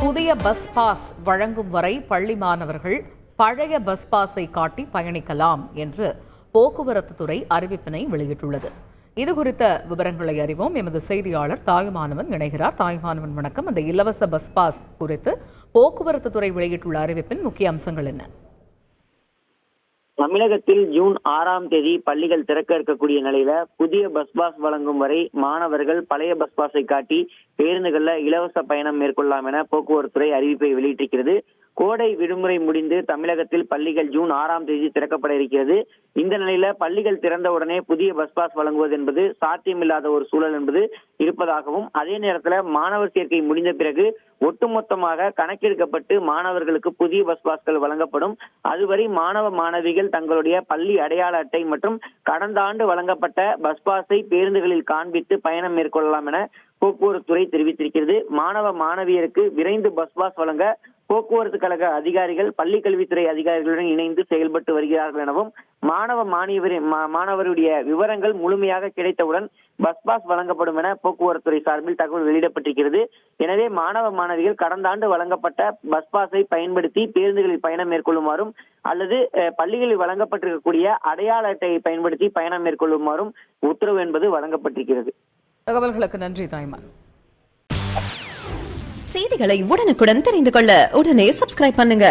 புதிய bus pass வழங்கும் வரை பள்ளி மாணவர்கள் பழைய பஸ் பாஸை காட்டி பயணிக்கலாம் என்று போக்குவரத்து துறை அறிவிப்பினை வெளியிட்டுள்ளது. இதுகுறித்த விவரங்களை அறிவோம். எமது செய்தியாளர் தாயுமானவன் இணைகிறார். தாயுமானவன் வணக்கம். அந்த இலவச பஸ் பாஸ் குறித்து போக்குவரத்து துறை வெளியிட்டுள்ள அறிவிப்பின் முக்கிய அம்சங்கள் என்ன? தமிழகத்தில் ஜூன் 6ஆம் தேதி பள்ளிகள் திறக்க இருக்கக்கூடிய நிலையில புதிய பஸ் பாஸ் வழங்கும் வரை மாணவர்கள் பழைய பஸ் பாஸை காட்டி பேருந்துகள்ல இலவச பயணம் மேற்கொள்ளலாம் என போக்குவரத்துறை அறிவிப்பை வெளியிட்டிருக்கிறது. கோடை விடுமுறை முடிந்து தமிழகத்தில் பள்ளிகள் ஜூன் 6ஆம் தேதி திறக்கப்பட இருக்கிறது. இந்த நிலையில பள்ளிகள் திறந்தவுடனே புதிய பஸ் பாஸ் வழங்குவது என்பது சாத்தியமில்லாத ஒரு சூழல் என்பது இருப்பதாகவும், அதே நேரத்தில் மாணவர் சேர்க்கை முடிந்த பிறகு ஒட்டுமொத்தமாக கணக்கெடுக்கப்பட்டு மாணவர்களுக்கு புதிய பஸ் பாஸ்கள் வழங்கப்படும். அதுவரை மாணவ மாணவிகள் தங்களுடைய பள்ளி அடையாள அட்டை மற்றும் கடந்த ஆண்டு வழங்கப்பட்ட பஸ் பாஸை பேருந்துகளில் காண்பித்து பயணம் மேற்கொள்ளலாம் என போக்குவரத்துறை தெரிவித்திருக்கிறது. மாணவ மாணவியருக்கு விரைந்து பஸ் பாஸ் வழங்க போக்குவரத்து கழக அதிகாரிகள் பள்ளி கல்வித்துறை அதிகாரிகளுடன் இணைந்து செயல்பட்டு வருகிறார்கள் எனவும், மாணவருடைய விவரங்கள் முழுமையாக கிடைத்தவுடன் பஸ் பாஸ் வழங்கப்படும் என போக்குவரத்துறை சார்பில் தகவல் வெளியிடப்பட்டிருக்கிறது. எனவே மாணவ மாணவிகள் கடந்த ஆண்டு வழங்கப்பட்ட பஸ் பாஸை பயன்படுத்தி பேருந்துகளில் பயணம் மேற்கொள்ளுமாறும் அல்லது பள்ளிகளில் வழங்கப்பட்டிருக்கக்கூடிய அடையாள அட்டையை பயன்படுத்தி பயணம் மேற்கொள்ளுமாறும் உத்தரவு என்பது வழங்கப்பட்டிருக்கிறது. தகவல்களுக்கு நன்றி தாய்மா. செய்திகளை உடனுக்குடன் தெரிந்து கொள்ள உடனே சப்ஸ்கிரைப் பண்ணுங்க.